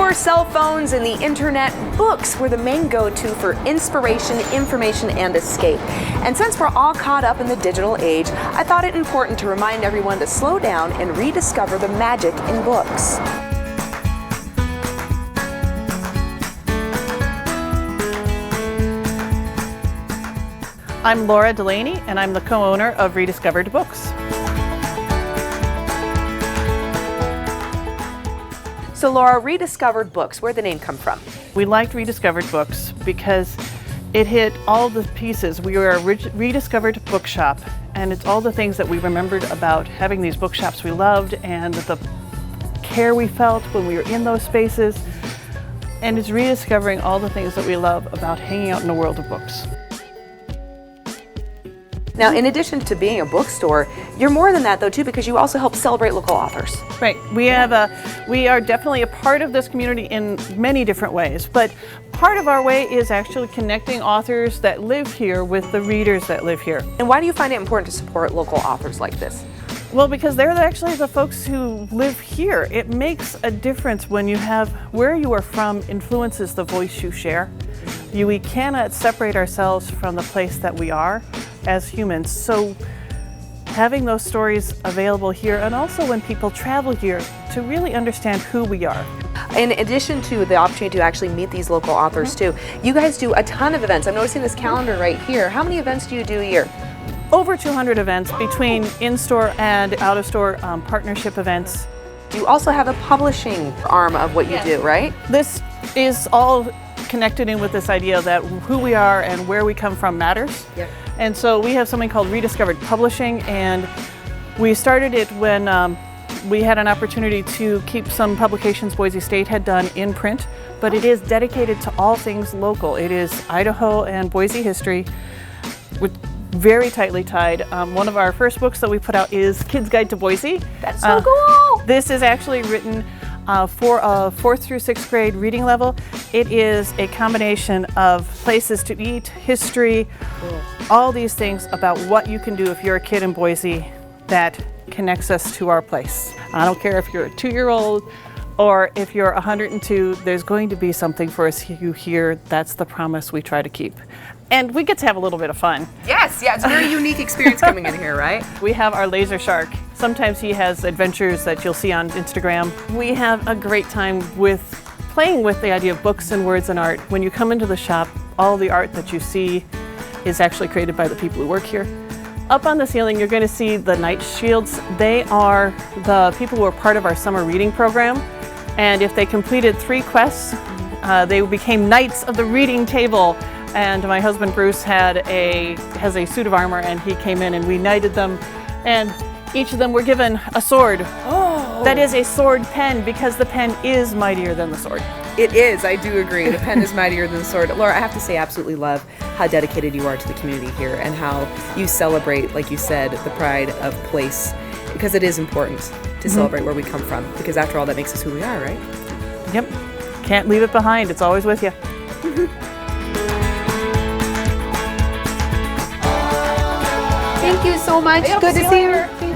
Before cell phones and the internet, books were the main go-to for inspiration, information, and escape. And since we're all caught up in the digital age, I thought it important to remind everyone to slow down and rediscover the magic in books. I'm Laura Delaney, and I'm the co-owner of Rediscovered Books. So Laura, Rediscovered Books, where'd the name come from? We liked Rediscovered Books because it hit all the pieces. We were a rediscovered bookshop, and it's all the things that we remembered about having these bookshops we loved and the care we felt when we were in those spaces. And it's rediscovering all the things that we love about hanging out in a world of books. Now, in addition to being a bookstore, you're more than that though too, because you also help celebrate local authors. Right. We are definitely a part of this community in many different ways, but part of our way is actually connecting authors that live here with the readers that live here. And why do you find it important to support local authors like this? Well, because they're actually the folks who live here. It makes a difference when you have where you are from influences the voice you share. We cannot separate ourselves from the place that we are as humans. So having those stories available here, and also when people travel here, to really understand who we are. In addition to the opportunity to actually meet these local authors too, you guys do a ton of events. I'm noticing this calendar right here. How many events do you do a year? Over 200 events between in-store and out-of-store partnership events. You also have a publishing arm of what you do, right? This is all connected in with this idea that who we are and where we come from matters. Yep. And so we have something called Rediscovered Publishing, and we started it when we had an opportunity to keep some publications Boise State had done in print, but it is dedicated to all things local. It is Idaho and Boise history, with very tightly tied. One of our first books that we put out is Kid's Guide to Boise. That's so cool! This is actually written for a 4th through 6th grade reading level. It is a combination of places to eat, history, all these things about what you can do if you're a kid in Boise that connects us to our place. I don't care if you're a 2-year-old or if you're 102, there's going to be something for us you here. That's the promise we try to keep. And we get to have a little bit of fun. Yes, yeah, it's a very unique experience coming in here, right? We have our laser shark. Sometimes he has adventures that you'll see on Instagram. We have a great time with playing with the idea of books and words and art. When you come into the shop, all the art that you see is actually created by the people who work here. Up on the ceiling, you're going to see the Night Shields. They are the people who are part of our summer reading program. And if they completed 3 quests, they became Knights of the Reading Table. And my husband Bruce has a suit of armor, and he came in and we knighted them. And each of them were given a sword. Oh. That is a sword pen, because the pen is mightier than the sword. It is, I do agree. The pen is mightier than the sword. Laura, I have to say I absolutely love how dedicated you are to the community here and how you celebrate, like you said, the pride of place, because it is important to celebrate where we come from, because after all, that makes us who we are, right? Yep. Can't leave it behind. It's always with you. Thank you so much. Yep, Good to see you see you. later.